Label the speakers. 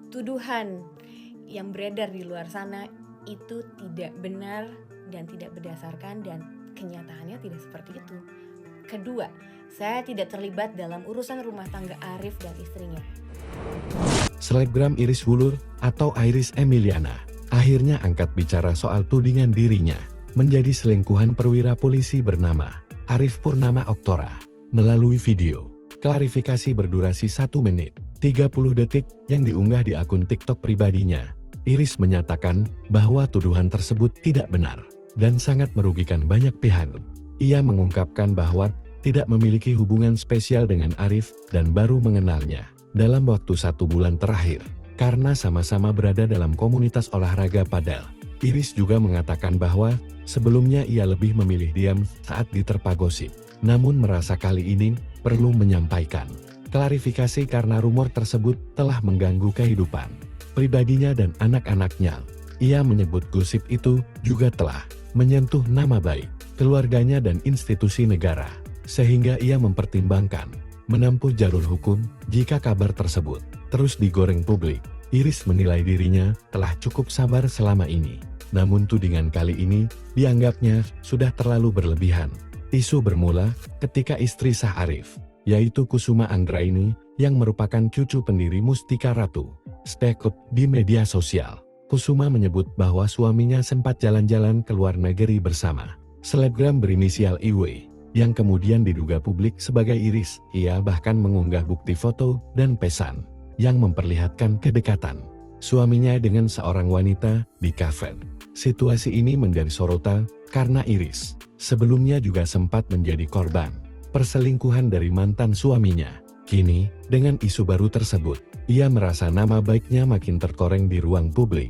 Speaker 1: tuduhan yang beredar di luar sana itu tidak benar dan tidak berdasarkan, dan kenyataannya tidak seperti itu. Kedua, saya tidak terlibat dalam urusan rumah tangga Arif dan istrinya.
Speaker 2: Selebgram Iris Wulur atau Iris Emiliana akhirnya angkat bicara soal tudingan dirinya menjadi selingkuhan perwira polisi bernama Arif Purnama Oktora. Melalui video klarifikasi berdurasi 1 menit 30 detik yang diunggah di akun TikTok pribadinya, Iris menyatakan bahwa tuduhan tersebut tidak benar dan sangat merugikan banyak pihak. Ia mengungkapkan bahwa tidak memiliki hubungan spesial dengan Arif dan baru mengenalnya dalam waktu 1 bulan terakhir karena sama-sama berada dalam komunitas olahraga padel. Iris juga mengatakan bahwa sebelumnya ia lebih memilih diam saat diterpa gosip, namun merasa kali ini perlu menyampaikan klarifikasi karena rumor tersebut telah mengganggu kehidupan pribadinya dan anak-anaknya. Ia menyebut gosip itu juga telah menyentuh nama baik keluarganya dan institusi negara, sehingga ia mempertimbangkan menempuh jalur hukum jika kabar tersebut terus digoreng publik. Iris menilai dirinya telah cukup sabar selama ini, namun tudingan kali ini dianggapnya sudah terlalu berlebihan. Isu bermula ketika istri sah Arif, yaitu Kusuma Anggraini, yang merupakan cucu pendiri Mustika Ratu, speak up di media sosial. Kusuma menyebut bahwa suaminya sempat jalan-jalan ke luar negeri bersama selebgram berinisial IW, yang kemudian diduga publik sebagai Iris. Ia bahkan mengunggah bukti foto dan pesan yang memperlihatkan kedekatan suaminya dengan seorang wanita di kafe. Situasi ini menjadi sorotan karena Iris sebelumnya juga sempat menjadi korban perselingkuhan dari mantan suaminya. Kini, dengan isu baru tersebut, ia merasa nama baiknya makin terkoreng di ruang publik.